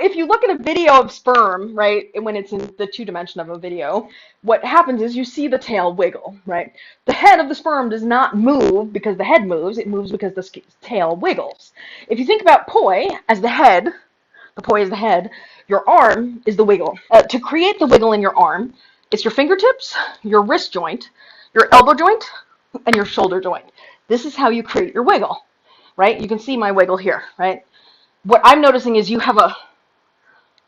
if you look at a video of sperm, right, when it's in the 2 dimension of a video, what happens is you see the tail wiggle, right? The head of the sperm does not move because the head moves. It moves because the tail wiggles. If you think about poi as the head, the poi is the head, your arm is the wiggle. To create the wiggle in your arm, it's your fingertips, your wrist joint, your elbow joint, and your shoulder joint. This is how you create your wiggle, right? You can see my wiggle here, right? What I'm noticing is you have a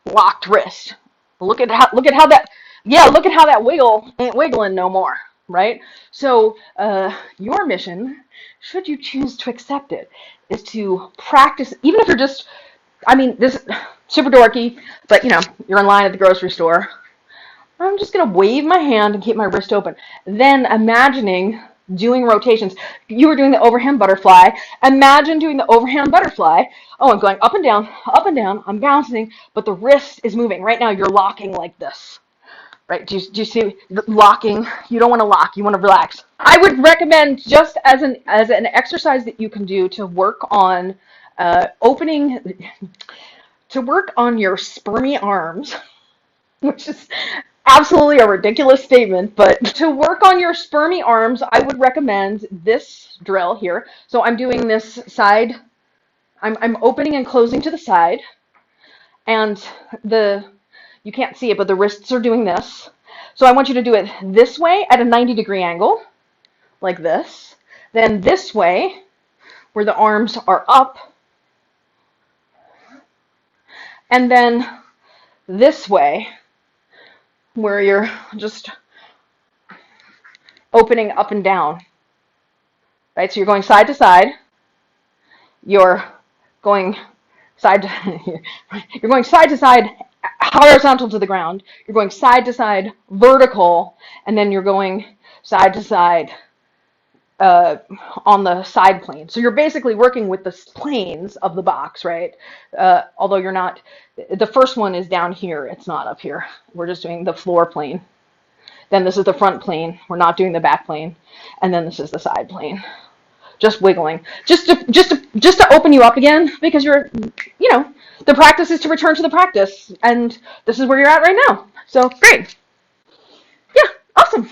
locked wrist. Look at how that wiggle ain't wiggling no more, right? So your mission, should you choose to accept it, is to practice, even if you're just, I mean, this is super dorky, but you know, you're in line at the grocery store. I'm just gonna wave my hand and keep my wrist open. Then imagining doing rotations. You were doing the overhand butterfly. Imagine doing the overhand butterfly. Oh, I'm going up and down, I'm bouncing, but the wrist is moving. Right now you're locking like this. Right? Do you see the locking? You don't want to lock, you want to relax. I would recommend, just as an exercise that you can do to work on to work on your spermy arms, which is absolutely a ridiculous statement, but to work on your spermy arms, I would recommend this drill here. So I'm doing this side, I'm opening and closing to the side, and you can't see it, but the wrists are doing this. So I want you to do it this way at a 90-degree angle, like this. Then this way, where the arms are up. And then this way, where you're just opening up and down, right? So you're going side to side, you're going side to side horizontal to the ground, you're going side to side vertical, and then you're going side to side on the side plane. So you're basically working with the planes of the box, right? Although you're not, the first one is down here, it's not up here. We're just doing the floor plane. Then this is the front plane. We're not doing the back plane. And then this is the side plane. Just wiggling. Just to open you up again, because you're, you know, the practice is to return to the practice. And this is where you're at right now. So great. Yeah, awesome.